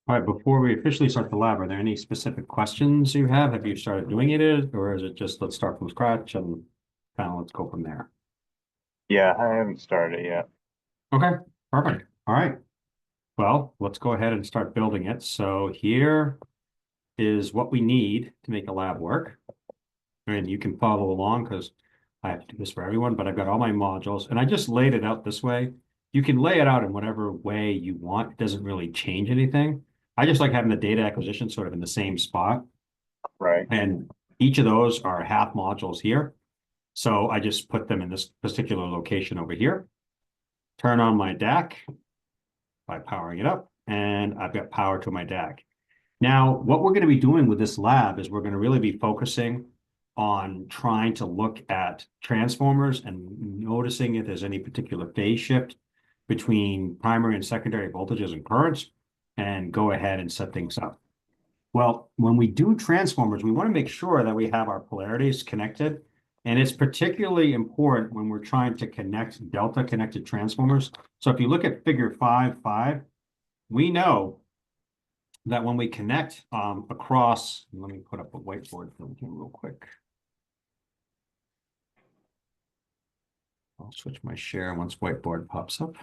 All right, before we officially start the lab, are there any specific questions you have? Have you started doing it, or is it just let's start from scratch and kind of let's go from there? Yeah, I haven't started yet. Okay, perfect. All right. Well, let's go ahead and start building it. So here is what we need to make a lab work. And you can follow along because I have to do this for everyone, but I've got all my modules and I just laid it out this way. You can lay it out in whatever way you want. It doesn't really change anything. I just like having the data acquisition sort of in the same spot. Right. And each of those are half modules here. So I just put them in this particular location over here. Turn on my DAC by powering it up, and I've got power to my DAC. Now, what we're going to be doing with this lab is we're going to really be focusing on trying to look at transformers and noticing if there's any particular phase shift between primary and secondary voltages and currents, and go ahead and set things up. Well, when we do transformers, we want to make sure that we have our polarities connected. And it's particularly important when we're trying to connect delta connected transformers. So if you look at figure 5.5, we know that when we connect across, let me put up a whiteboard for you real quick. I'll switch my share once whiteboard pops up.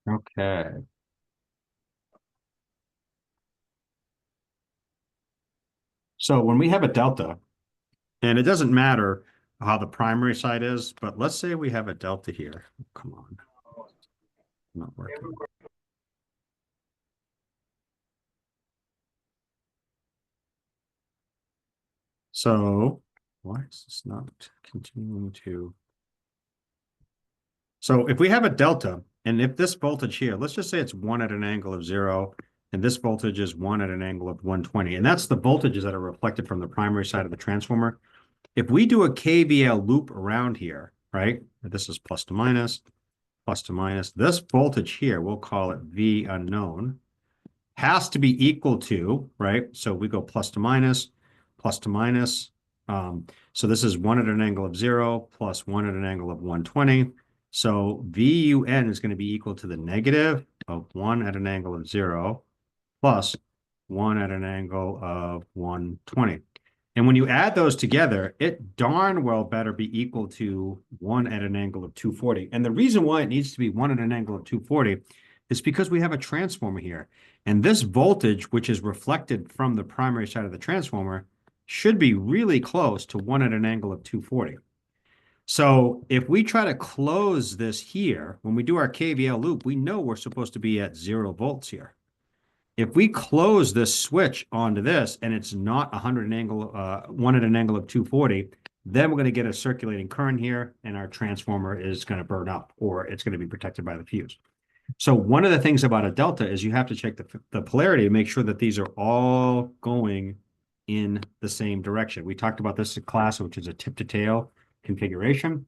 Okay. So when we have a delta, and it doesn't matter how the primary side is, but let's say we have a delta here. Come on, not working. So why is this not continuing to? So if we have a delta, and if this voltage here, let's just say it's 1 at an angle of 0, and this voltage is 1 at an angle of 120, and that's the voltages that are reflected from the primary side of the transformer. If we do a KVL loop around here, right, this is plus to minus, this voltage here, we'll call it V unknown, has to be equal to, right? So we go plus to minus, plus to minus. So this is 1 at an angle of 0 plus 1 at an angle of 120. So VUN is going to be equal to the negative of 1 at an angle of 0 plus 1 at an angle of 120. And when you add those together, it darn well better be equal to 1 at an angle of 240. And the reason why it needs to be 1 at an angle of 240 is because we have a transformer here. And this voltage, which is reflected from the primary side of the transformer, should be really close to 1 at an angle of 240. So if we try to close this here, when we do our KVL loop, we know we're supposed to be at 0 volts here. If we close this switch onto this and it's not 1 at an angle of 240, then we're going to get a circulating current here and our transformer is going to burn up or it's going to be protected by the fuse. So one of the things about a delta is you have to check the polarity to make sure that these are all going in the same direction. We talked about this in class, which is a tip to tail configuration.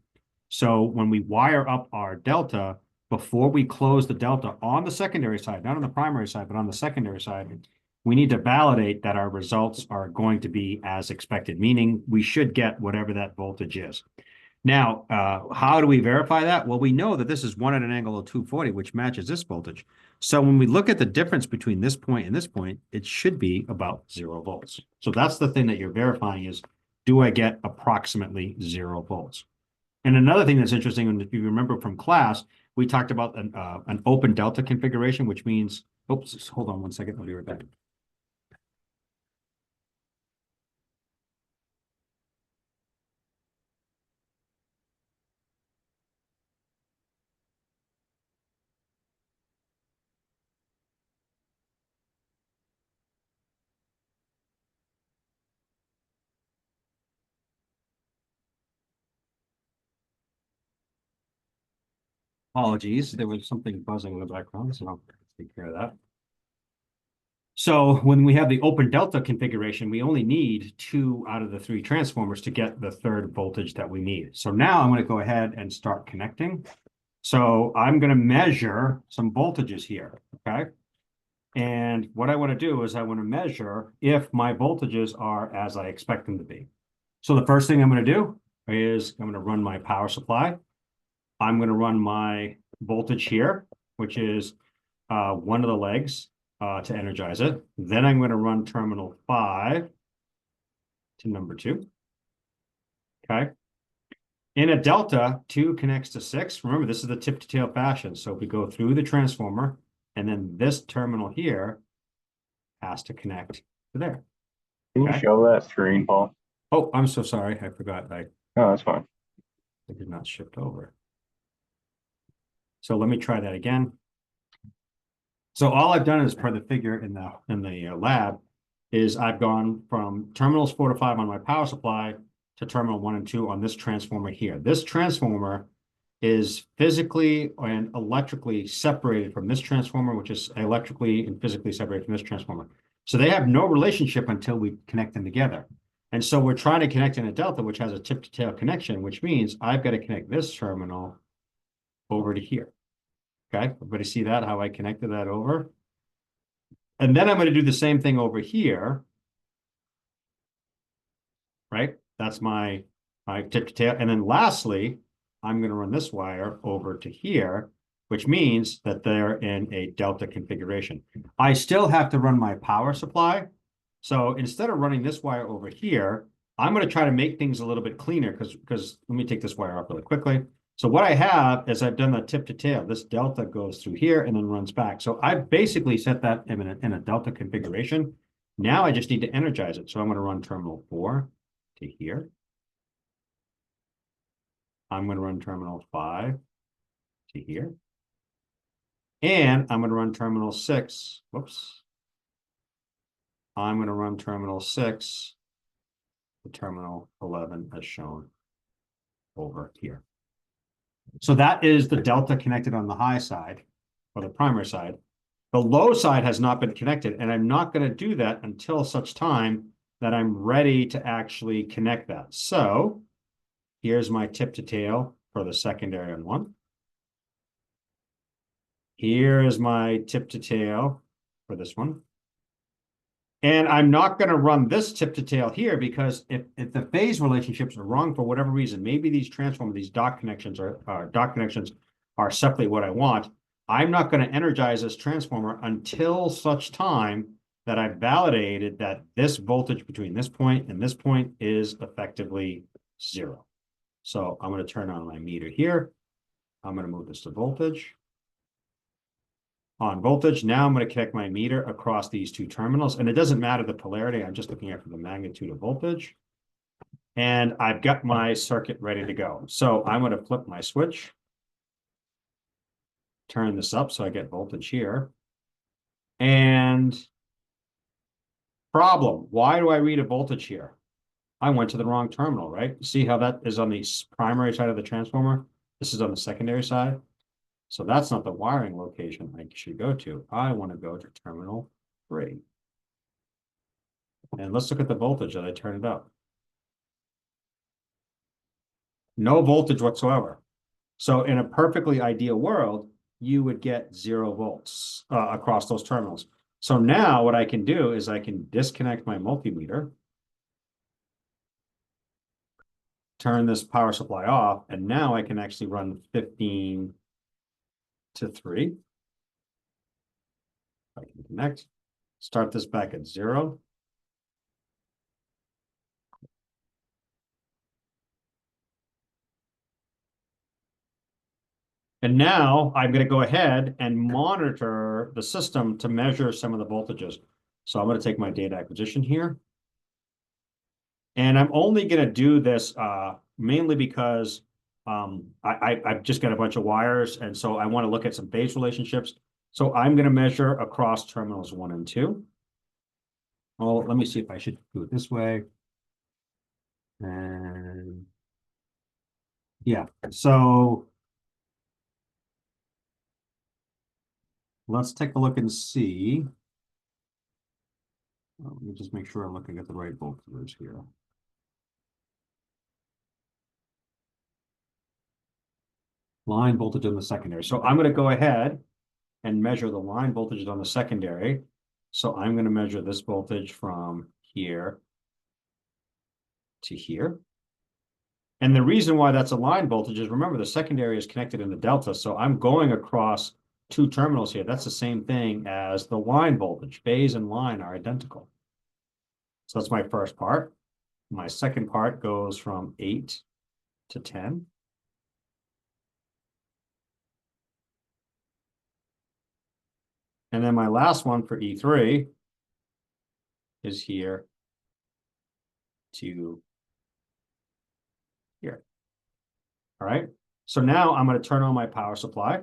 So when we wire up our delta, before we close the delta on the secondary side, not on the primary side, but on the secondary side, we need to validate that our results are going to be as expected, meaning we should get whatever that voltage is. Now, how do we verify that? Well, we know that this is 1 at an angle of 240, which matches this voltage. So when we look at the difference between this point and this point, it should be about 0 volts. So that's the thing that you're verifying is, do I get approximately 0 volts? And another thing that's interesting, and if you remember from class, we talked about an open delta configuration, which means, oops, hold on one second, I'll be right back. Apologies, there was something buzzing in the background, so I'll take care of that. So when we have the open delta configuration, we only need 2 out of the 3 transformers to get the third voltage that we need. So now I'm going to go ahead and start connecting. So I'm going to measure some voltages here, okay? And what I want to do is I want to measure if my voltages are as I expect them to be. So the first thing I'm going to do is I'm going to run my power supply. I'm going to run my voltage here, which is one of the legs to energize it. Then I'm going to run terminal 5 to number 2. Okay. In a delta, 2 connects to 6. Remember, this is the tip to tail fashion. So if we go through the transformer, and then this terminal here has to connect to there. Can you Okay. show that screen, Paul? Oh, I'm so sorry. I forgot. I No, that's fine. did not shift over. So let me try that again. So all I've done is per the figure in the lab is I've gone from terminals 4 to 5 on my power supply to terminal 1 and 2 on this transformer here. This transformer is physically and electrically separated from this transformer, which is electrically and physically separated from this transformer. So they have no relationship until we connect them together. And so we're trying to connect in a delta, which has a tip to tail connection, which means I've got to connect this terminal over to here. Okay, everybody see that, how I connected that over? And then I'm going to do the same thing over here, right? That's my tip to tail. And then lastly, I'm going to run this wire over to here, which means that they're in a delta configuration. I still have to run my power supply. So instead of running this wire over here, I'm going to try to make things a little bit cleaner because let me take this wire off really quickly. So what I have is I've done the tip to tail. This delta goes through here and then runs back. So I've basically set that in a delta configuration. Now I just need to energize it. So I'm going to run terminal 4 to here. I'm going to run terminal 5 to here. And I'm going to run terminal 6. Whoops. I'm going to run terminal 6 to terminal 11 as shown over here. So that is the delta connected on the high side or the primary side. The low side has not been connected, and I'm not going to do that until such time that I'm ready to actually connect that. So here's my tip to tail for the secondary on 1. Here is my tip to tail for this one. And I'm not going to run this tip to tail here because if the phase relationships are wrong for whatever reason, maybe these transformers, these dot connections are separately what I want. I'm not going to energize this transformer until such time that I've validated that this voltage between this point and this point is effectively 0. So I'm going to turn on my meter here. I'm going to move this to voltage. On voltage, now I'm going to connect my meter across these 2 terminals. And it doesn't matter the polarity. I'm just looking at the magnitude of voltage. And I've got my circuit ready to go. So I'm going to flip my switch. Turn this up so I get voltage here. And problem, why do I read a voltage here? I went to the wrong terminal, right? See how that is on the primary side of the transformer? This is on the secondary side. So that's not the wiring location I should go to. I want to go to terminal 3. And let's look at the voltage that I turned up. No voltage whatsoever. So in a perfectly ideal world, you would get 0 volts across those terminals. So now what I can do is I can disconnect my multimeter, turn this power supply off, and now I can actually run 15 to 3. I can connect, start this back at 0. And now I'm going to go ahead and monitor the system to measure some of the voltages. So I'm going to take my data acquisition here. And I'm only going to do this mainly because I've just got a bunch of wires. And so I want to look at some phase relationships. So I'm going to measure across terminals 1 and 2. Well, let me see if I should do it this way. And yeah, so let's take a look and see. Let me just make sure I'm looking at the right voltages here. Line voltage in the secondary. So I'm going to go ahead and measure the line voltages on the secondary. So I'm going to measure this voltage from here to here. And the reason why that's a line voltage is, remember, the secondary is connected in the delta. So I'm going across two terminals here. That's the same thing as the line voltage. Phase and line are identical. So that's my first part. My second part goes from 8 to 10. And then my last one for E3 is here to here. All right. So now I'm going to turn on my power supply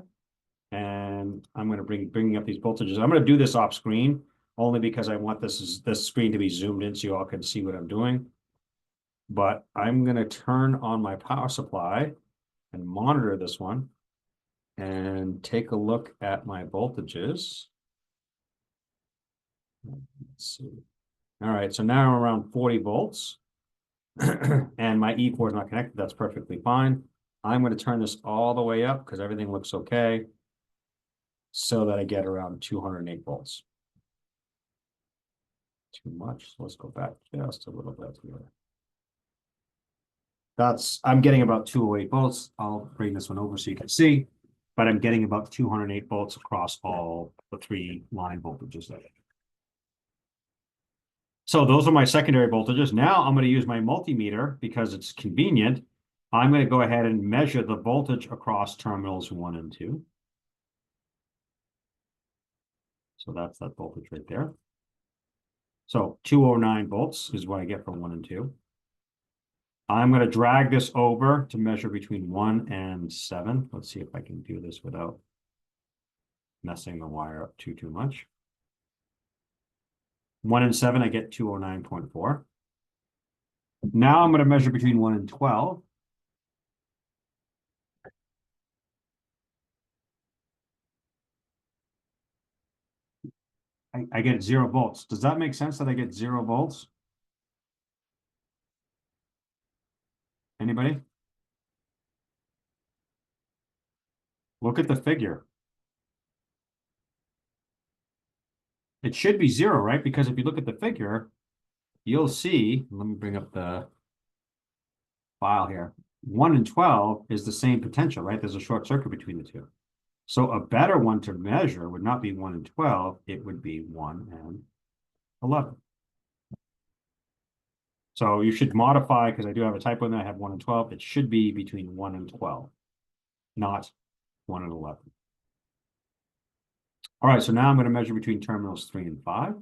and I'm going to bringing up these voltages. I'm going to do this off screen only because I want this screen to be zoomed in so you all can see what I'm doing. But I'm going to turn on my power supply and monitor this one and take a look at my voltages. Let's see. All right, so now I'm around 40 volts and my E4 is not connected. That's perfectly fine. I'm going to turn this all the way up because everything looks okay so that I get around 208 volts. Too much. So let's go back just a little bit here. I'm getting about 208 volts. I'll bring this one over so you can see, but I'm getting about 208 volts across all the three line voltages there. So those are my secondary voltages. Now I'm going to use my multimeter because it's convenient. I'm going to go ahead and measure the voltage across terminals 1 and 2. So that's that voltage right there. So 209 volts is what I get from 1 and 2. I'm going to drag this over to measure between 1 and 7. Let's see if I can do this without messing the wire up too much. 1 and 7, I get 209.4. Now I'm going to measure between 1 and 12. I get 0 volts. Does that make sense that I get 0 volts? Anybody? Look at the figure. It should be 0, right? Because if you look at the figure, you'll see, let me bring up the file here. 1 and 12 is the same potential, right? There's a short circuit between the two. So a better one to measure would not be 1 and 12, it would be 1 and 11. So you should modify, because I do have a typo in there, I have 1 and 12. It should be between 1 and 12, not 1 and 11. All right, so now I'm going to measure between terminals 3 and 5.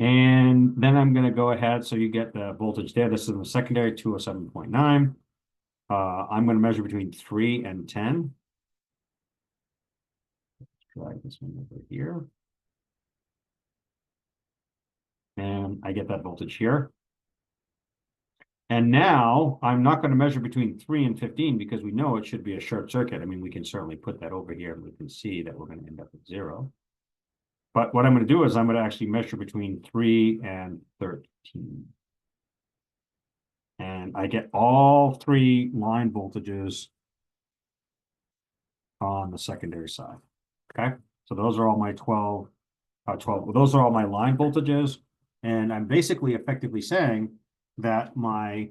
And then I'm going to go ahead, so you get the voltage there. This is in the secondary, 207.9. I'm going to measure between 3 and 10. Let's drag this one over here. And I get that voltage here. And now I'm not going to measure between 3 and 15 because we know it should be a short circuit. I mean, we can certainly put that over here and we can see that we're going to end up at 0. But what I'm going to do is I'm going to actually measure between 3 and 13. And I get all 3 line voltages on the secondary side. Okay, so those are all my 12. Those are all my line voltages. And I'm basically effectively saying that my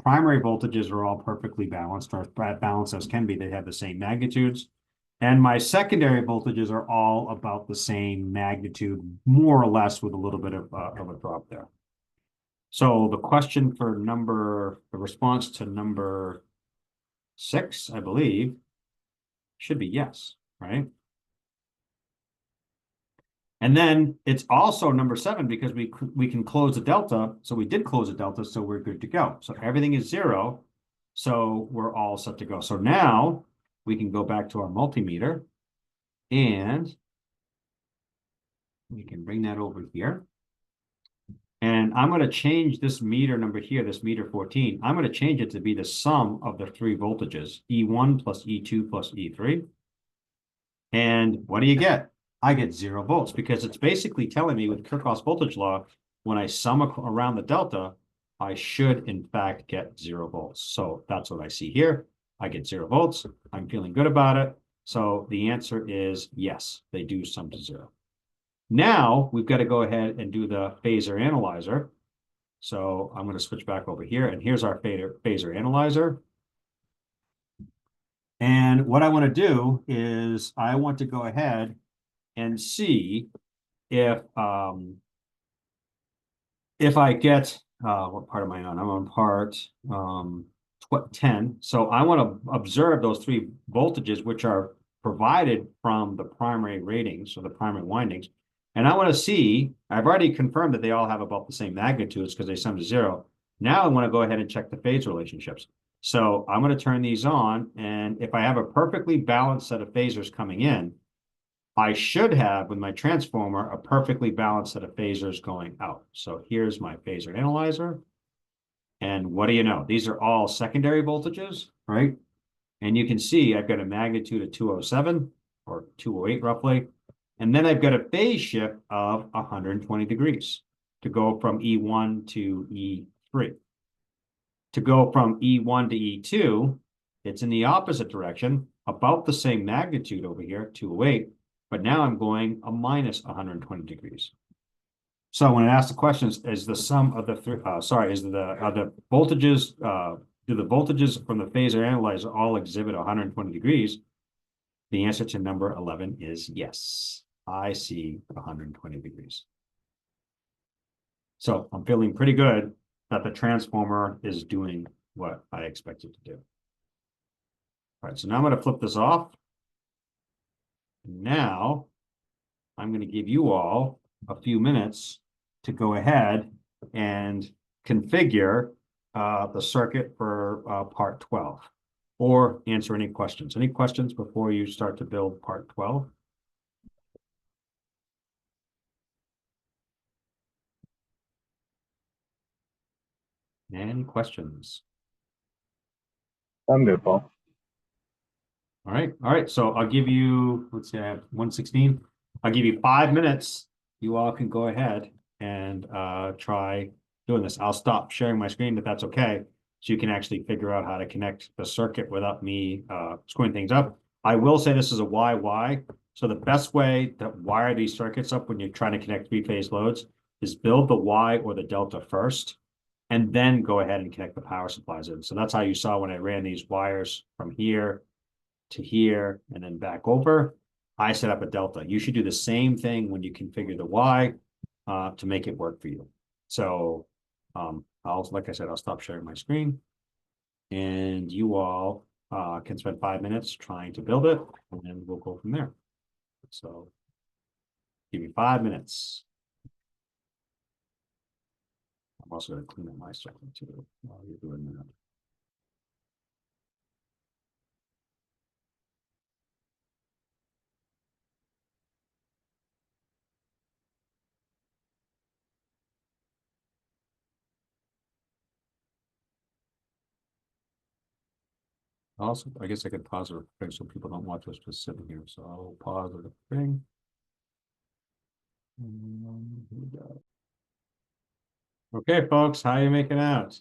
primary voltages are all perfectly balanced, or balanced as can be. They have the same magnitudes. And my secondary voltages are all about the same magnitude, more or less, with a little bit of a drop there. So the question for the response to number 6, I believe, should be yes, right? And then it's also number 7 because we can close the delta. So we did close the delta, so we're good to go. So everything is 0. So we're all set to go. So now we can go back to our multimeter and we can bring that over here. And I'm going to change this meter number here, this meter 14. I'm going to change it to be the sum of the 3 voltages, E1 plus E2 plus E3. And what do you get? I get 0 volts because it's basically telling me with Kirchhoff's voltage law, when I sum around the delta, I should in fact get 0 volts. So that's what I see here. I get 0 volts. I'm feeling good about it. So the answer is yes, they do sum to 0. Now we've got to go ahead and do the phasor analyzer. So I'm going to switch back over here, and here's our phasor analyzer. And what I want to do is I want to go ahead and see if I get what part am I on? I'm on part 10. So I want to observe those 3 voltages which are provided from the primary ratings or the primary windings. And I want to see, I've already confirmed that they all have about the same magnitudes because they sum to 0. Now I want to go ahead and check the phase relationships. So I'm going to turn these on, and if I have a perfectly balanced set of phasors coming in, I should have, with my transformer, a perfectly balanced set of phasors going out. So here's my phasor analyzer. And what do you know? These are all secondary voltages, right? And you can see I've got a magnitude of 207 or 208 roughly. And then I've got a phase shift of 120 degrees to go from E1 to E3. To go from E1 to E2, it's in the opposite direction, about the same magnitude over here, 208. But now I'm going a minus 120 degrees. So when it asks the questions, is the sum of the the voltages, do the voltages from the phasor analyzer all exhibit 120 degrees? The answer to number 11 is yes. I see 120 degrees. So I'm feeling pretty good that the transformer is doing what I expect it to do. All right, so now I'm going to flip this off. Now I'm going to give you all a few minutes to go ahead and configure the circuit for part 12 or answer any questions. Any questions before you start to build part 12? Any questions? I'm good, Paul. All right. So I'll give you, let's say I have 116. I'll give you 5 minutes. You all can go ahead and try doing this. I'll stop sharing my screen if that's okay, so you can actually figure out how to connect the circuit without me screwing things up. I will say this is a YY. So the best way to wire these circuits up when you're trying to connect 3-phase loads is build the Y or the delta first, and then go ahead and connect the power supplies in. So that's how you saw when I ran these wires from here to here and then back over. I set up a delta. You should do the same thing when you configure the Y to make it work for you. So like I said, I'll stop sharing my screen, and you all can spend 5 minutes trying to build it, and then we'll go from there. So give me 5 minutes. I'm also going to clean up my circuit too while you're doing that. Also, I guess I could pause the thing so people don't watch us just sitting here. So I'll pause the thing. Okay, folks, how are you making out?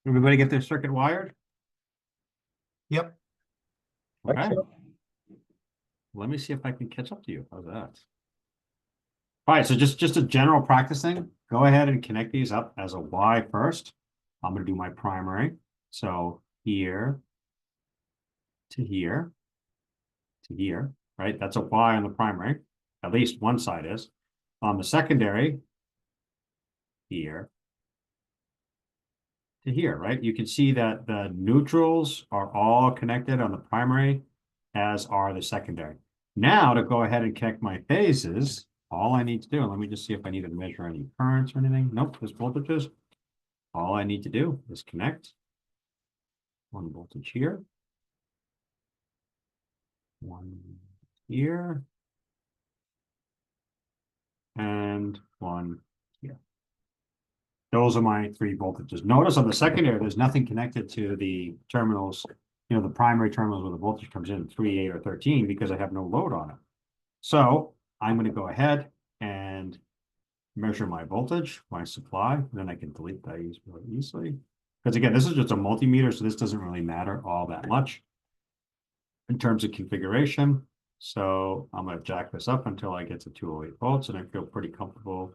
Everybody get their circuit wired? Yep. Okay. Excellent. Let me see if I can catch up to you. How's that? All right, so just a general practice thing. Go ahead and connect these up as a Y first. I'm going to do my primary. So here to here to here, right? That's a Y on the primary. At least one side is. On the secondary, here to here, right? You can see that the neutrals are all connected on the primary, as are the secondary. Now to go ahead and connect my phases, all I need to do, let me just see if I need to measure any currents or anything. Nope, there's voltages. All I need to do is connect one voltage here, one here, and one here. Those are my 3 voltages. Notice on the secondary, there's nothing connected to the terminals, the primary terminals where the voltage comes in, 3, 8, or 13, because I have no load on it. So I'm going to go ahead and measure my voltage, my supply, then I can delete these really easily. Because again, this is just a multimeter, so this doesn't really matter all that much in terms of configuration. So I'm going to jack this up until I get to 208 volts, and I feel pretty comfortable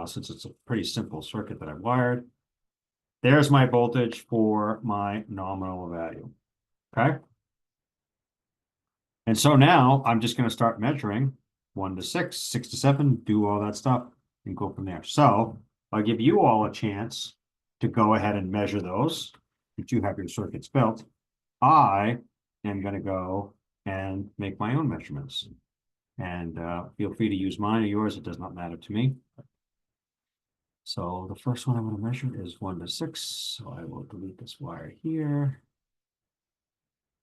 since it's a pretty simple circuit that I wired. There's my voltage for my nominal value. Okay. And so now I'm just going to start measuring 1 to 6, 6 to 7, do all that stuff and go from there. So I'll give you all a chance to go ahead and measure those that you have your circuits built. I am going to go and make my own measurements. And feel free to use mine or yours. It does not matter to me. So the first one I'm going to measure is 1 to 6. So I will delete this wire here.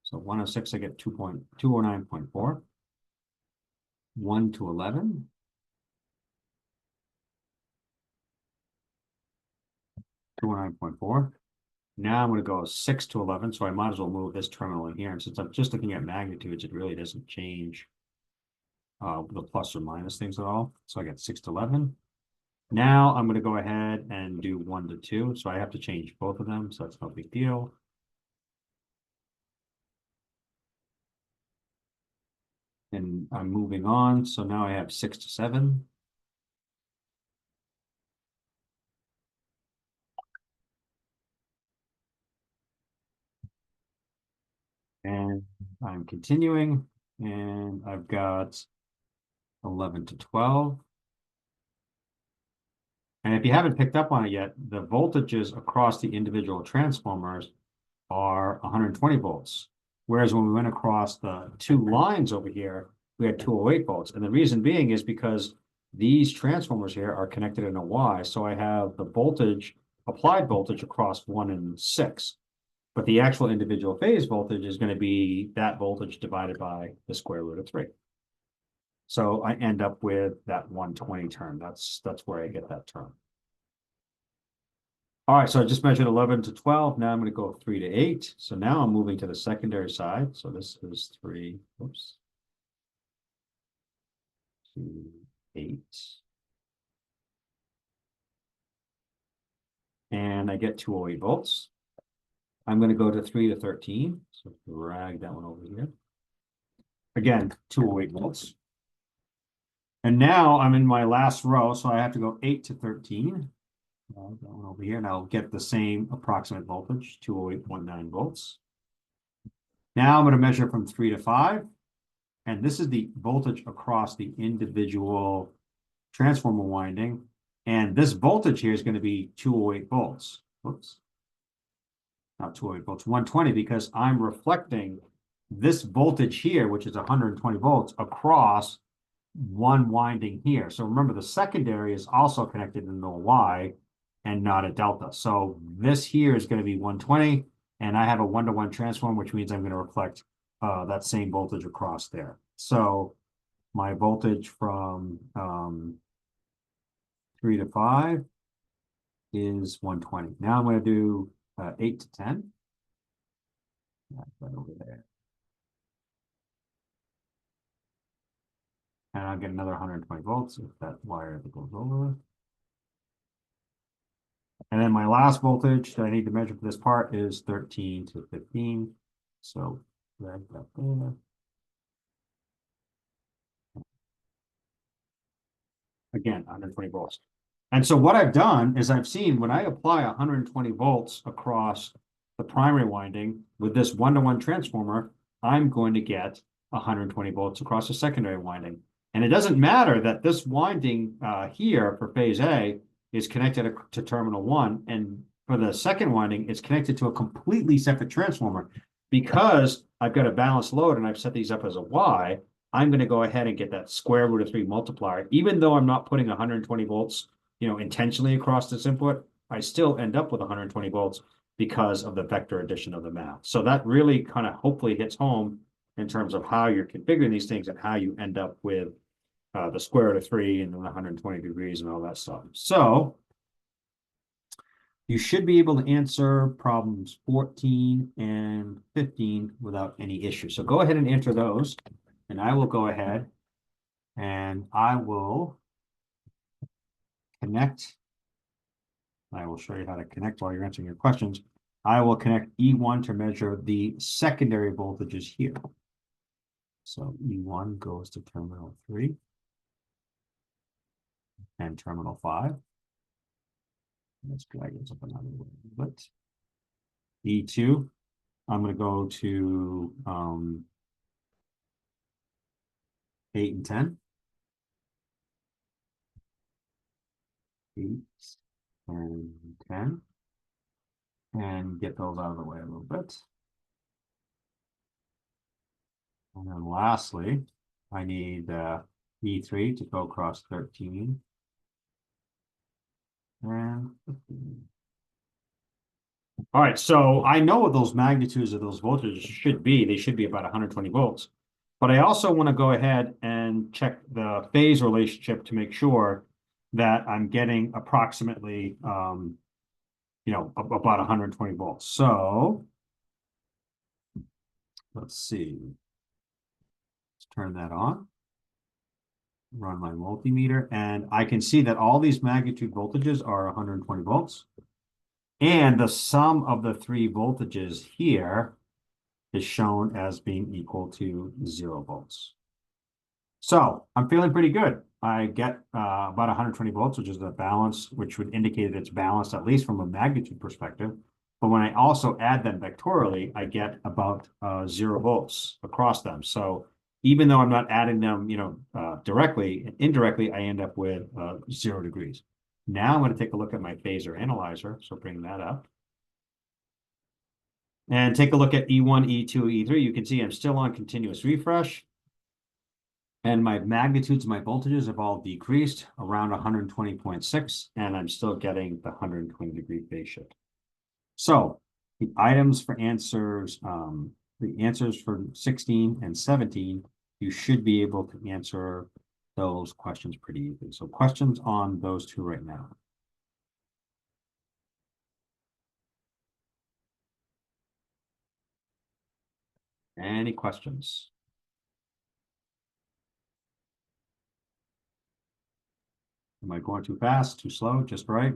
So 1 to 6, I get 209.4. 1 to 11. 209.4. Now I'm going to go 6 to 11. So I might as well move this terminal in here. And since I'm just looking at magnitudes, it really doesn't change the plus or minus things at all. So I got 6 to 11. Now I'm going to go ahead and do 1 to 2. So I have to change both of them. So that's no big deal. And I'm moving on. So now I have 6 to 7. And I'm continuing. And I've got 11 to 12. And if you haven't picked up on it yet, the voltages across the individual transformers are 120 volts. Whereas when we went across the two lines over here, we had 208 volts. And the reason being is because these transformers here are connected in a Y. So I have the voltage, applied voltage across 1 and 6. But the actual individual phase voltage is going to be that voltage divided by the square root of 3. So I end up with that 120 term. That's where I get that term. All right, so I just measured 11 to 12. Now I'm going to go 3 to 8. So now I'm moving to the secondary side. So this is 3, oops, to 8. And I get 208 volts. I'm going to go to 3 to 13. So drag that one over here. Again, 208 volts. And now I'm in my last row, so I have to go 8 to 13. That one over here, and I'll get the same approximate voltage, 208.9 volts. Now I'm going to measure from 3 to 5. And this is the voltage across the individual transformer winding. And this voltage here is going to be 208 volts. Whoops. Not 208 volts, 120, because I'm reflecting this voltage here, which is 120 volts, across one winding here. So remember, the secondary is also connected in the Y and not a delta. So this here is going to be 120, and I have a 1-to-1 transform, which means I'm going to reflect that same voltage across there. So my voltage from 3 to 5 is 120. Now I'm going to do 8 to 10. Right over there. And I'll get another 120 volts if that wire ever goes over. And then my last voltage that I need to measure for this part is 13 to 15. So drag that there. Again, 120 volts. And so what I've done is I've seen when I apply 120 volts across the primary winding with this 1-to-1 transformer, I'm going to get 120 volts across the secondary winding. And it doesn't matter that this winding here for phase A is connected to terminal 1. And for the second winding, it's connected to a completely separate transformer. Because I've got a balanced load and I've set these up as a Y, I'm going to go ahead and get that square root of 3 multiplier. Even though I'm not putting 120 volts, intentionally across this input, I still end up with 120 volts because of the vector addition of the math. So that really kind of hopefully hits home in terms of how you're configuring these things and how you end up with the square root of 3 and 120 degrees and all that stuff. So you should be able to answer problems 14 and 15 without any issue. So go ahead and answer those, and I will go ahead and I will connect. I will show you how to connect while you're answering your questions. I will connect E1 to measure the secondary voltages here. So E1 goes to terminal 3 and terminal 5. Let's drag this up another way a little bit. E2, I'm going to go to 8 and 10. 8 and 10. And get those out of the way a little bit. And then lastly, I need E3 to go across 13 and 15. All right, so I know what those magnitudes of those voltages should be. They should be about 120 volts. But I also want to go ahead and check the phase relationship to make sure that I'm getting approximately, about 120 volts. So let's see. Let's turn that on. Run my multimeter, and I can see that all these magnitude voltages are 120 volts. And the sum of the three voltages here is shown as being equal to 0 volts. So I'm feeling pretty good. I get about 120 volts, which is the balance, which would indicate that it's balanced, at least from a magnitude perspective. But when I also add them vectorially, I get about 0 volts across them. So even though I'm not adding them, directly, indirectly, I end up with 0 degrees. Now I'm going to take a look at my phasor analyzer. So bring that up. And take a look at E1, E2, E3. You can see I'm still on continuous refresh. And my magnitudes, my voltages have all decreased around 120.6. And I'm still getting the 120-degree phase shift. So the items for answers, the answers for 16 and 17, you should be able to answer those questions pretty easily. So questions on those two right now. Any questions? Am I going too fast, too slow, just right?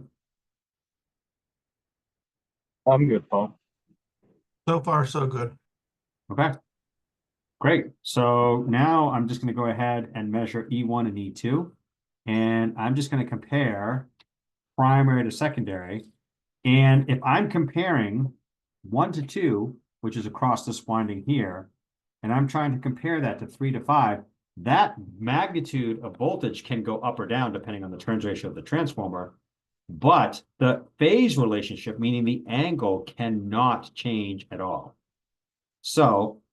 I'm good, Paul. So far, so good. Okay. Great. So now I'm just going to go ahead and measure E1 and E2. And I'm just going to compare primary to secondary. And if I'm comparing 1 to 2, which is across this winding here, and I'm trying to compare that to 3 to 5, that magnitude of voltage can go up or down depending on the turns ratio of the transformer. But the phase relationship, meaning the angle, cannot change at all. So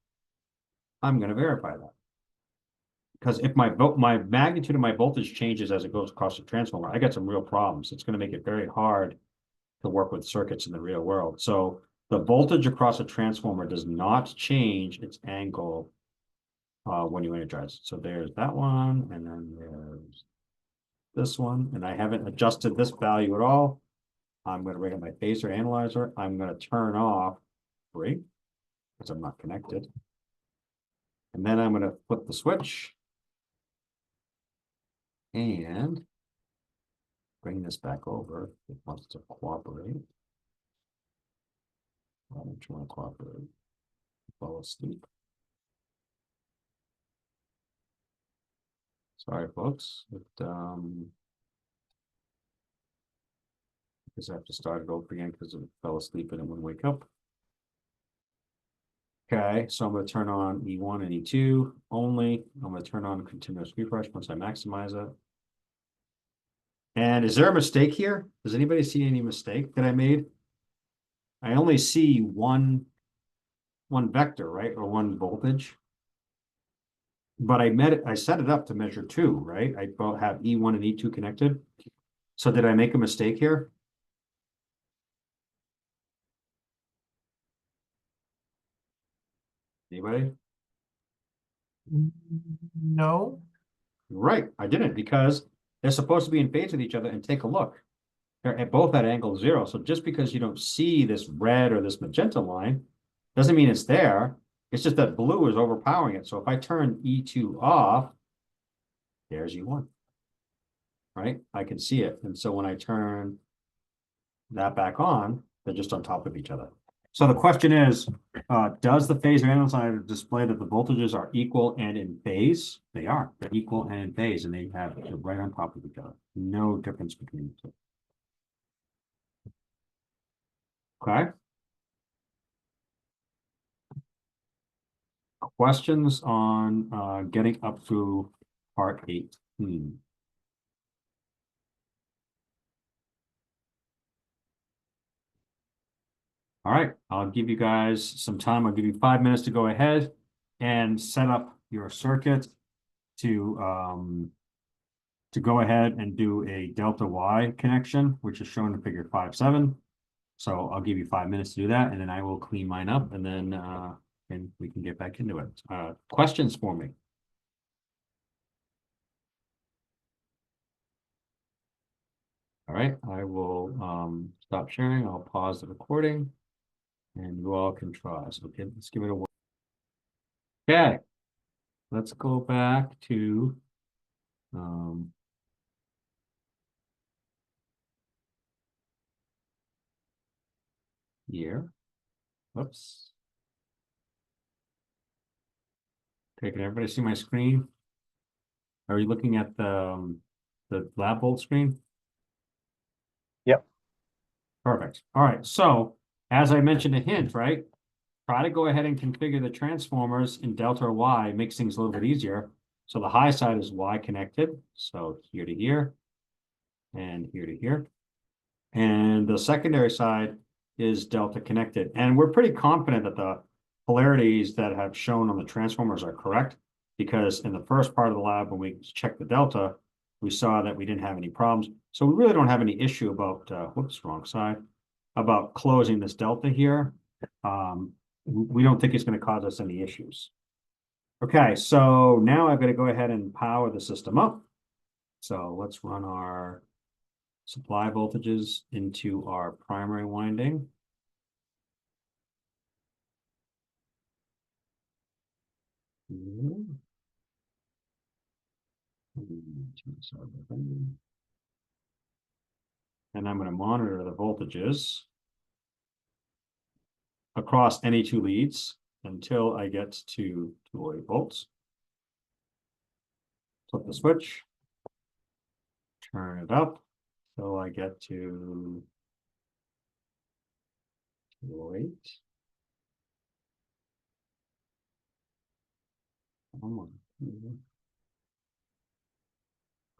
I'm going to verify that. Because if my magnitude of my voltage changes as it goes across the transformer, I got some real problems. It's going to make it very hard to work with circuits in the real world. So the voltage across a transformer does not change its angle when you energize it. So there's that one, and then there's this one, and I haven't adjusted this value at all. I'm going to bring up my phasor analyzer. I'm going to turn off brake because I'm not connected. And then I'm going to flip the switch and bring this back over. It wants to cooperate. Why don't you want to cooperate? Fall asleep. Sorry, folks. Because I have to start it over again because it fell asleep and it wouldn't wake up. Okay, so I'm going to turn on E1 and E2 only. I'm going to turn on continuous refresh once I maximize it. And is there a mistake here? Does anybody see any mistake that I made? I only see one vector, right? Or one voltage. But I set it up to measure 2, right? I both have E1 and E2 connected. So did I make a mistake here? Anybody? No. Right, I didn't, because they're supposed to be in phase with each other. And take a look. They're at both at angle 0. So just because you don't see this red or this magenta line doesn't mean it's there. It's just that blue is overpowering it. So if I turn E2 off, there's E1. right? I can see it. And so when I turn that back on, they're just on top of each other. So the question is, does the phasor analyzer display that the voltages are equal and in phase? They are. They're equal and in phase, and they're right on top of each other. No difference between the two. Okay. Questions on getting up to part 18. All right, I'll give you guys some time. I'll give you 5 minutes to go ahead and set up your circuit to go ahead and do a delta Y connection, which is shown in figure 5.7. So I'll give you 5 minutes to do that, and then I will clean mine up, and then and we can get back into it. Questions for me? All right, I will stop sharing. I'll pause the recording, and you all can try. So okay, let's give it a whirl. Okay, let's go back to here. Whoops. Okay, can everybody see my screen? Are you looking at the lab volt screen? Yep. Perfect. All right. So as I mentioned a hint, right? Try to go ahead and configure the transformers in delta or Y, makes things a little bit easier. So the high side is Y connected. So here to here and here to here. And the secondary side is delta connected. And we're pretty confident that the polarities that have shown on the transformers are correct, because in the first part of the lab, when we checked the delta, we saw that we didn't have any problems. So we really don't have any issue about, whoops, wrong side, about closing this delta here. We don't think it's going to cause us any issues. Okay, so now I've got to go ahead and power the system up. So let's run our supply voltages into our primary winding. And I'm going to monitor the voltages across any two leads until I get to 208 volts. Flip the switch, turn it up till I get to 208.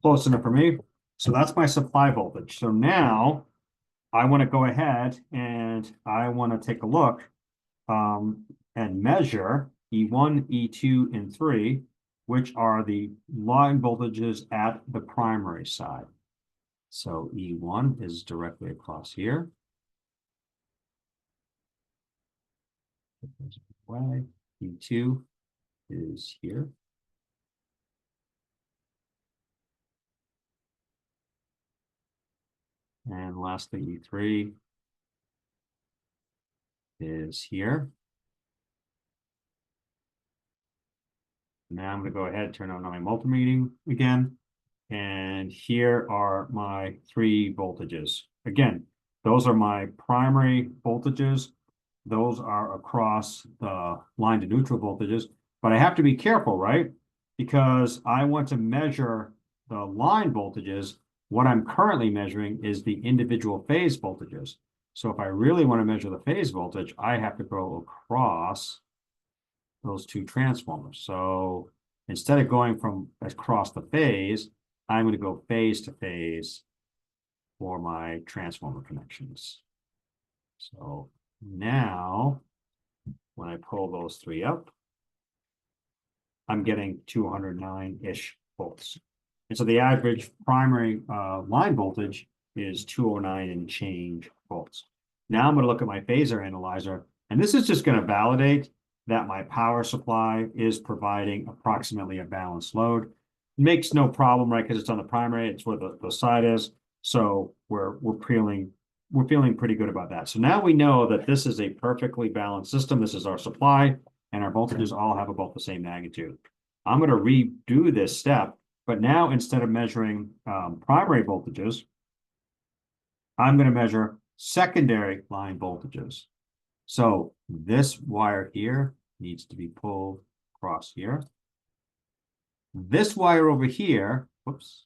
Close enough for me. So that's my supply voltage. So now I want to go ahead and I want to take a look and measure E1, E2, and 3, which are the line voltages at the primary side. So E1 is directly across here. E2 is here. And lastly, E3 is here. Now I'm going to go ahead and turn on my multimeter again. And here are my 3 voltages. Again, those are my primary voltages. Those are across the line to neutral voltages. But I have to be careful, right? Because I want to measure the line voltages. What I'm currently measuring is the individual phase voltages. So if I really want to measure the phase voltage, I have to go across those 2 transformers. So instead of going from across the phase, I'm going to go phase to phase for my transformer connections. So now, when I pull those 3 up, I'm getting 209-ish volts. And so the average primary line voltage is 209 and change volts. Now I'm going to look at my phasor analyzer, and this is just going to validate that my power supply is providing approximately a balanced load. It makes no problem, right? Because it's on the primary, it's where the side is. So we're feeling pretty good about that. So now we know that this is a perfectly balanced system. This is our supply, and our voltages all have about the same magnitude. I'm going to redo this step But now instead of measuring primary voltages, I'm going to measure secondary line voltages. So this wire here needs to be pulled across here. This wire over here, whoops.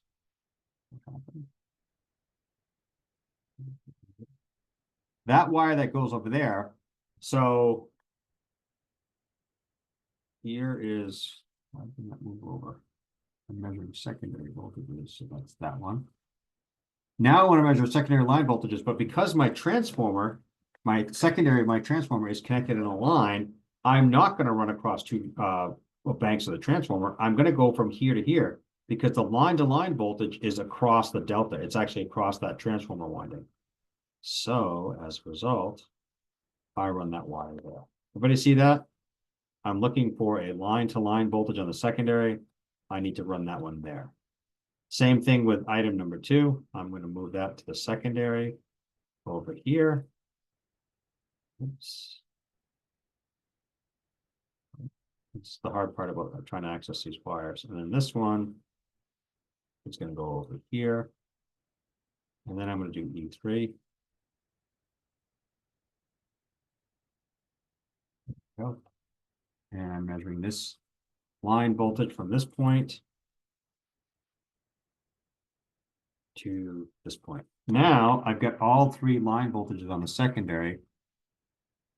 That wire that goes over there. So here is, why didn't that move over? I'm measuring secondary voltages, so that's that one. Now I want to measure secondary line voltages, but because my transformer, my transformer is connected in a line, I'm not going to run across two banks of the transformer. I'm going to go from here to here because the line-to-line voltage is across the delta. It's actually across that transformer winding. So as a result, I run that wire there. Everybody see that? I'm looking for a line-to-line voltage on the secondary. I need to run that one there. Same thing with item number 2. I'm going to move that to the secondary over here. Oops. It's the hard part about trying to access these wires. And then this one, it's going to go over here. And then I'm going to do E3. Go. And I'm measuring this line voltage from this point to this point. Now I've got all 3 line voltages on the secondary.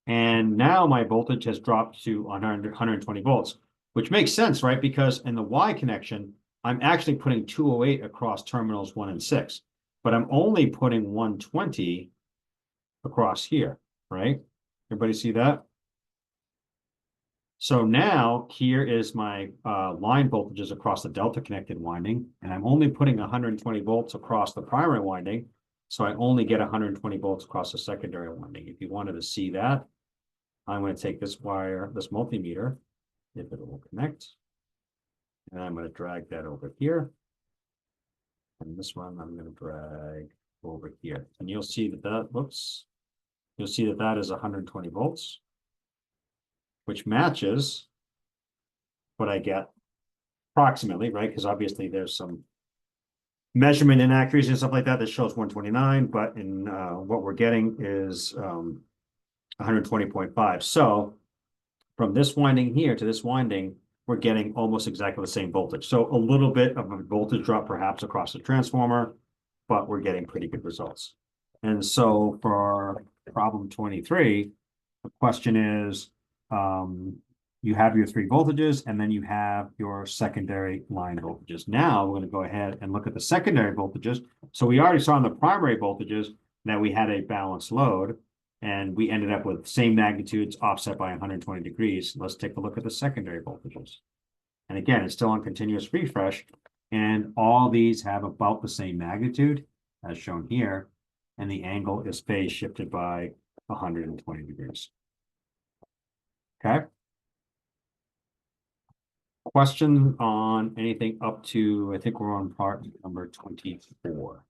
And now my voltage has dropped to 120 volts, which makes sense, right? Because in the Y connection, I'm actually putting 208 across terminals 1 and 6, but I'm only putting 120 across here, right? Everybody see that? So now here is my line voltages across the delta connected winding, and I'm only putting 120 volts across the primary winding. So I only get 120 volts across the secondary winding. If you wanted to see that, I'm going to take this wire, this multimeter, if it will connect, and I'm going to drag that over here. And this one I'm going to drag over here. And you'll see that you'll see that that is 120 volts. Which matches what I get approximately, right? Because obviously there's some measurement inaccuracies and stuff like that that shows 129, but in what we're getting is 120.5. So from this winding here to this winding, we're getting almost exactly the same voltage. So a little bit of a voltage drop perhaps across the transformer, but we're getting pretty good results. And so for problem 23, the question is, you have your 3 voltages, and then you have your secondary line voltages. Now we're going to go ahead and look at the secondary voltages. So we already saw in the primary voltages that we had a balanced load, and we ended up with same magnitudes offset by 120 degrees. Let's take a look at the secondary voltages. And again, it's still on continuous refresh, and all these have about the same magnitude as shown here, and the angle is phase shifted by 120 degrees. Okay. Question on anything up to, I think we're on part number 24.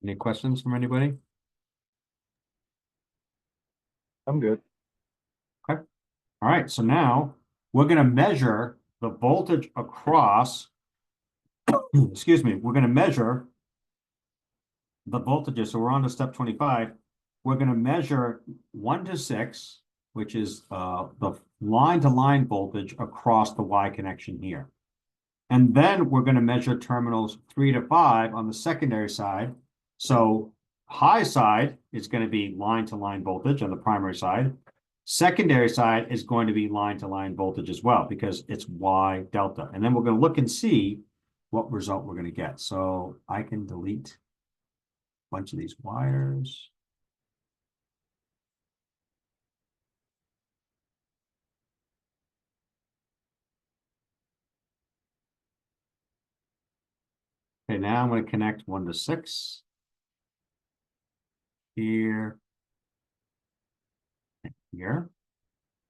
Any questions from anybody? I'm good. Okay. All right. So now we're going to measure the voltage across, excuse me, we're going to measure the voltages. So we're on to step 25. We're going to measure 1 to 6, which is the line-to-line voltage across the Y connection here. And then we're going to measure terminals 3 to 5 on the secondary side. So high side is going to be line-to-line voltage on the primary side. Secondary side is going to be line-to-line voltage as well because it's Y delta. And then we're going to look and see what result we're going to get. So I can delete a bunch of these wires. Okay, now I'm going to connect 1 to 6 here, and here.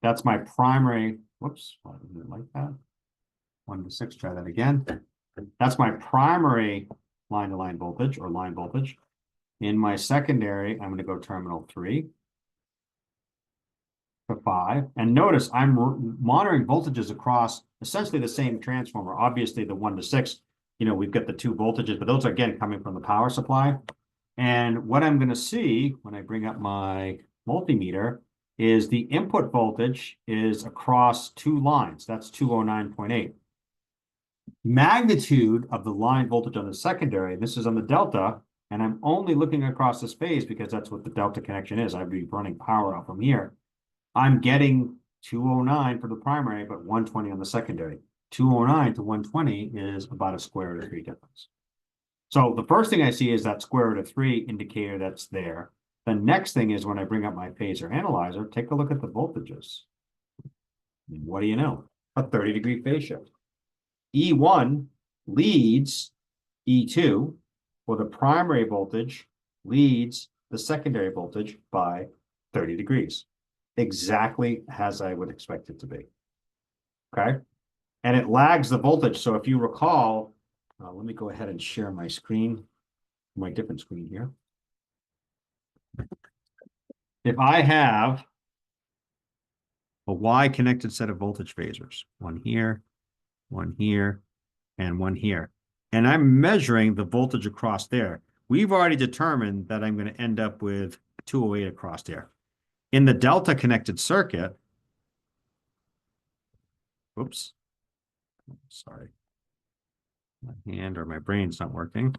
That's my primary. Whoops, why didn't it like that? 1 to 6, try that again. That's my primary line-to-line voltage or line voltage. In my secondary, I'm going to go terminal 3 to 5. And notice I'm monitoring voltages across essentially the same transformer. Obviously, the 1 to 6, we've got the 2 voltages, but those are, again, coming from the power supply. And what I'm going to see when I bring up my multimeter is the input voltage is across 2 lines. That's 209.8. Magnitude of the line voltage on the secondary, this is on the delta, and I'm only looking across this phase because that's what the delta connection is. I'd be running power out from here. I'm getting 209 for the primary, but 120 on the secondary. 209 to 120 is about a square root of 3 difference. So the first thing I see is that square root of 3 indicator that's there. The next thing is when I bring up my phasor analyzer, take a look at the voltages. And what do you know? A 30-degree phase shift. E1 leads E2, or the primary voltage leads the secondary voltage by 30 degrees. Exactly as I would expect it to be. Okay? And it lags the voltage. So if you recall, let me go ahead and share my screen, my different screen here. If I have a Y-connected set of voltage phasors, one here, and one here, and I'm measuring the voltage across there, we've already determined that I'm going to end up with 208 across there. In the delta connected circuit, oops, sorry, my hand or my brain's not working.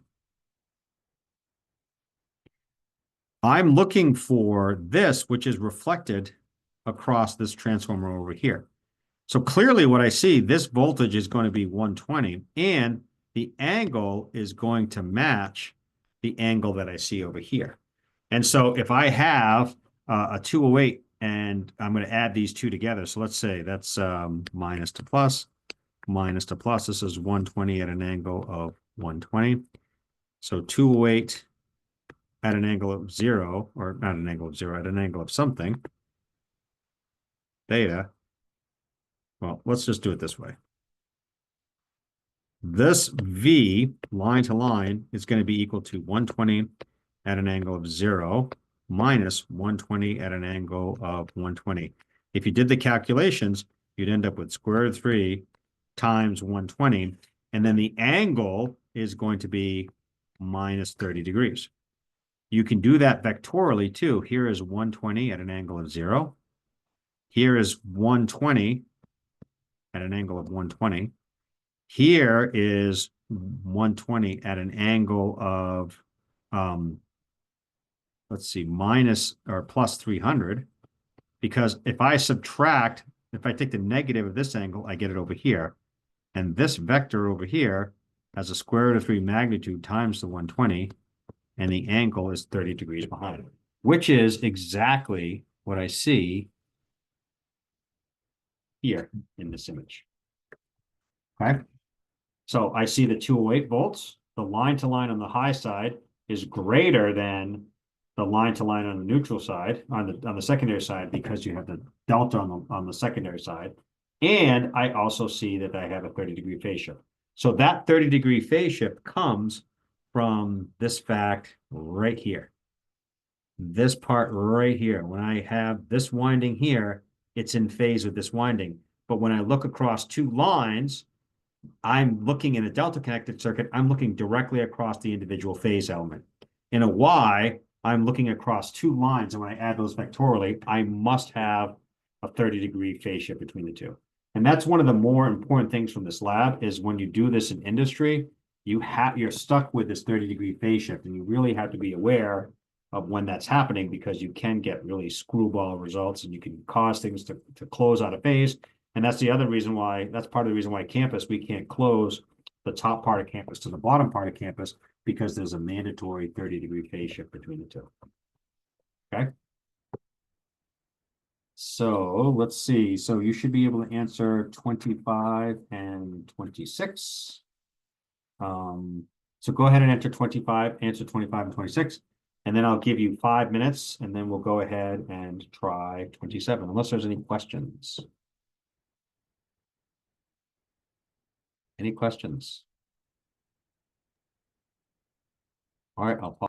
I'm looking for this, which is reflected across this transformer over here. So clearly what I see, this voltage is going to be 120, and the angle is going to match the angle that I see over here. And so if I have a 208 and I'm going to add these two together, so let's say that's minus to plus, minus to plus. This is 120 at an angle of 120. So 208 at an angle of 0, or not an angle of 0, at an angle of something, theta. Well, let's just do it this way. This V, line to line, is going to be equal to 120 at an angle of 0 minus 120 at an angle of 120. If you did the calculations, you'd end up with square root of 3 times 120, and then the angle is going to be minus 30 degrees. You can do that vectorially too. Here is 120 at an angle of 0. Here is 120 at an angle of 120. Here is 120 at an angle of, let's see, minus or plus 300. Because if I subtract, if I take the negative of this angle, I get it over here. And this vector over here has a square root of 3 magnitude times the 120. And the angle is 30 degrees behind it, which is exactly what I see here in this image. Okay. So I see the 208 volts. The line to line on the high side is greater than the line to line on the neutral side, on the secondary side, because you have the delta on the secondary side. And I also see that I have a 30-degree phase shift. So that 30-degree phase shift comes from this fact right here. This part right here. When I have this winding here, it's in phase with this winding. But when I look across 2 lines, I'm looking in a delta connected circuit, I'm looking directly across the individual phase element. In a Y, I'm looking across 2 lines, and when I add those vectorially, I must have a 30-degree phase shift between the two. And that's one of the more important things from this lab is when you do this in industry, you're stuck with this 30-degree phase shift, and you really have to be aware of when that's happening, because you can get really screwball results and you can cause things to close out of phase. And that's the other reason why, that's part of the reason why campus, we can't close the top part of campus to the bottom part of campus, because there's a mandatory 30-degree phase shift between the two. Okay. So let's see. So you should be able to answer 25 and 26. So go ahead and enter 25, answer 25 and 26, and then I'll give you 5 minutes, and then we'll go ahead and try 27, unless there's any questions. Any questions? All right, I'll pause.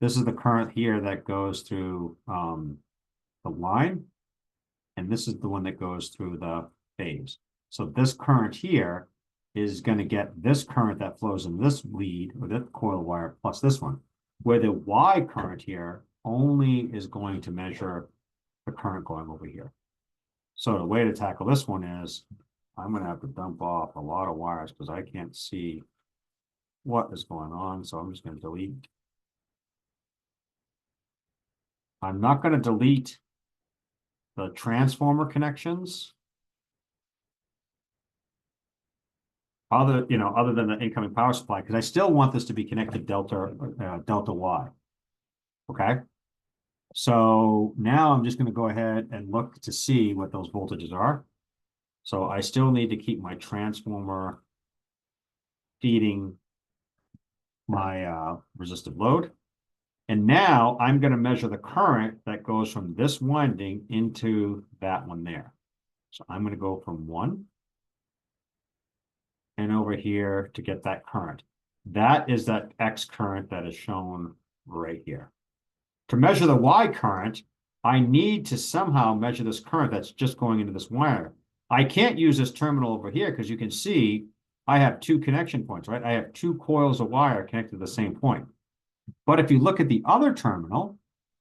This is the current here that goes through the line. and this is the one that goes through the phase. So this current here is going to get this current that flows in this lead or that coil wire plus this one, where the Y current here only is going to measure the current going over here. So the way to tackle this one is I'm going to have to dump off a lot of wires because I can't see what is going on. So I'm just going to delete. I'm not going to delete the transformer connections. Other than the incoming power supply, because I still want this to be connected delta Y. Okay. So now I'm just going to go ahead and look to see what those voltages are. So I still need to keep my transformer feeding my resistive load. And now I'm going to measure the current that goes from this winding into that one there. So I'm going to go from 1 and over here to get that current. That is that X current that is shown right here. To measure the Y current, I need to somehow measure this current that's just going into this wire. I can't use this terminal over here because you can see I have 2 connection points, right? I have 2 coils of wire connected to the same point. But if you look at the other terminal,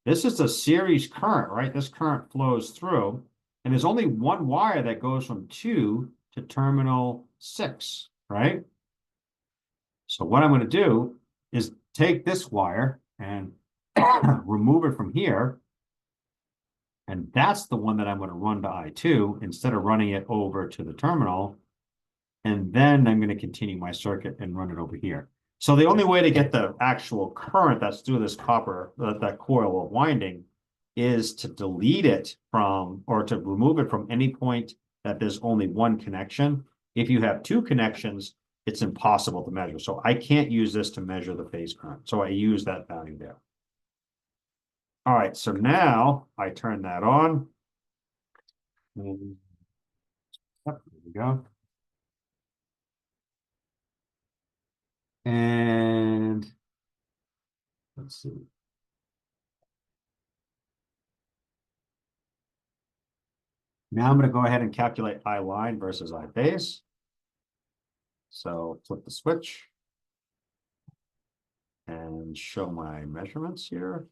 this is a series current, right? This current flows through, and there's only one wire that goes from 2 to terminal 6, right? So what I'm going to do is take this wire and remove it from here. And that's the one that I'm going to run to I2 instead of running it over to the terminal. And then I'm going to continue my circuit and run it over here. So the only way to get the actual current that's through this copper, that coil of winding, is to delete it from, or to remove it from any point that there's only one connection. If you have 2 connections, it's impossible to measure. So I can't use this to measure the phase current. So I use that value there. All right, so now I turn that on. And, yep, there we go. And let's see. Now I'm going to go ahead and calculate I line versus I phase. So flip the switch and show my measurements here.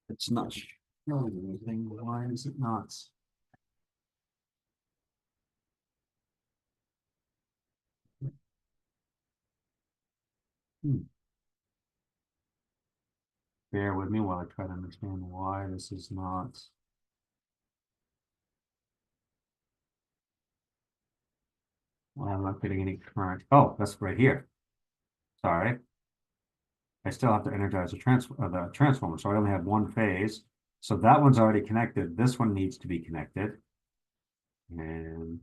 It's not showing anything. Why is it not? Bear with me while I try to understand why this is not. Why I'm not getting any current. Oh, that's right here. Sorry. I still have to energize the transformer, so I only have one phase. So that one's already connected. This one needs to be connected. And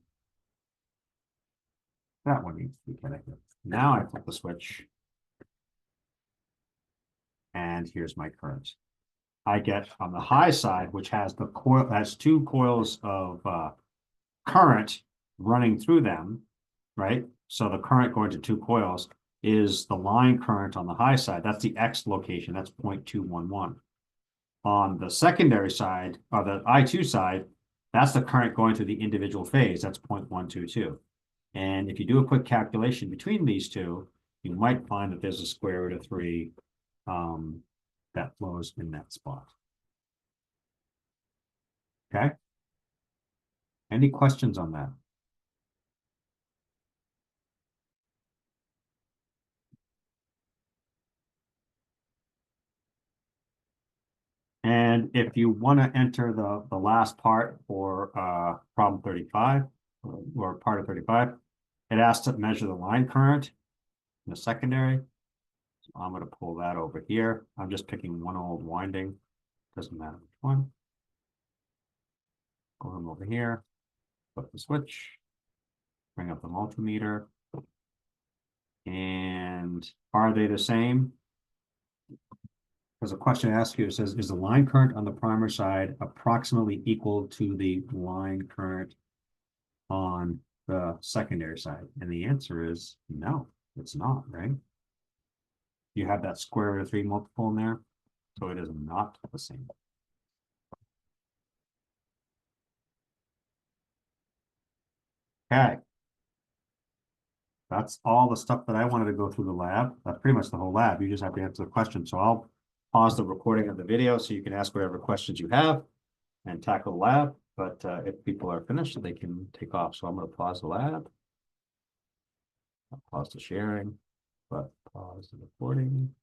that one needs to be connected. Now I flip the switch. And here's my current. I get on the high side, which has the coil, has 2 coils of current running through them, right? So the current going to 2 coils is the line current on the high side. That's the X location. That's 0.211. On the secondary side, or the I2 side, that's the current going through the individual phase. That's 0.122. And if you do a quick calculation between these two, you might find that there's a square root of 3 that flows in that spot. Okay. Any questions on that? And if you want to enter the last part for problem 35 or part of 35, it asks to measure the line current in the secondary. So I'm going to pull that over here. I'm just picking one old winding. Doesn't matter which one. Go over here, flip the switch, bring up the multimeter. And are they the same? Because a question I ask you says, is the line current on the primary side approximately equal to the line current on the secondary side? And the answer is no, it's not, right? you have that square root of 3 multiple in there, so it is not the same. Okay. That's all the stuff that I wanted to go through the lab. That's pretty much the whole lab. You just have to answer the question. So I'll pause the recording of the video so you can ask whatever questions you have and tackle the lab. But if people are finished, they can take off. So I'm going to pause the lab. I'll pause the sharing, but pause the recording.